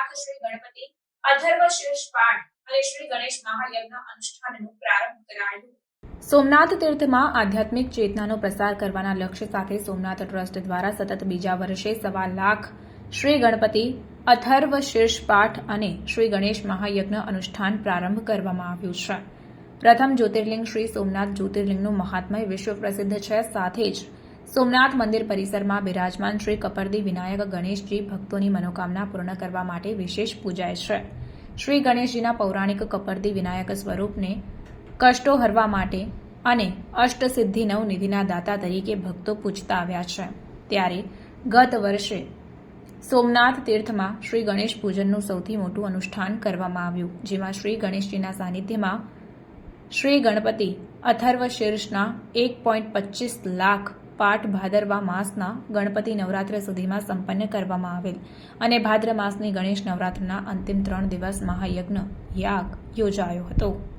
સોમનાથ શ્રી ગણપતિ અથર્વ શીર્ષ પાઠ અને શ્રી ગણેશ મહાયજ્ઞ અનુષ્ઠાનનો પ્રારંભ કરાયો। સોમનાથ તીર્થમાં આધ્યાત્મિક ચેતનાનો પ્રસાર કરવાના લક્ષ્ય સાથે સોમનાથ ટ્રસ્ટ દ્વારા સતત બીજા વર્ષે 1.25 લાખ શ્રી ગણપતિ અથર્વ શીર્ષ પાઠ અને શ્રી ગણેશ મહાયજ્ઞ અનુષ્ઠાન પ્રારંભ કરવામાં આવ્યું છે। પ્રથમ જ્યોતિર્લિંગ શ્રી સોમનાથ જ્યોતિર્લિંગનું મહાત્મય વિશ્વ પ્રસિદ્ધ છે। સાથે જ સોમનાથ મંદિર પરિસરમાં બિરાજમાન શ્રી કપરદી વિનાયક ગણેશજી ભક્તોની મનોકામના પૂર્ણ કરવા માટે વિશેષ પૂજાય છે। શ્રી ગણેશજીના પૌરાણિક કપરદી વિનાયક સ્વરૂપને કષ્ટો હરવા માટે અને અષ્ટસિદ્ધિ નવનિધિના દાતા તરીકે ભક્તો પૂજતા આવ્યા છે। ત્યારે ગત વર્ષે સોમનાથ તીર્થમાં શ્રી ગણેશ પૂજનનું સૌથી મોટું અનુષ્ઠાન કરવામાં આવ્યું, જેમાં શ્રી ગણેશજીના સાનિધ્યમાં શ્રી ગણપતિ અથર્વ શીર્ષના 1.25 લાખ પાઠ ભાદરવા માસના ગણપતિ નવરાત્ર સુધીમાં સંપન્ન કરવામાં આવેલ અને ભાદ્ર માસની ગણેશ નવરાત્રના અંતિમ 3 દિવસ મહાયજ્ઞ યાગ યોજાયો હતો।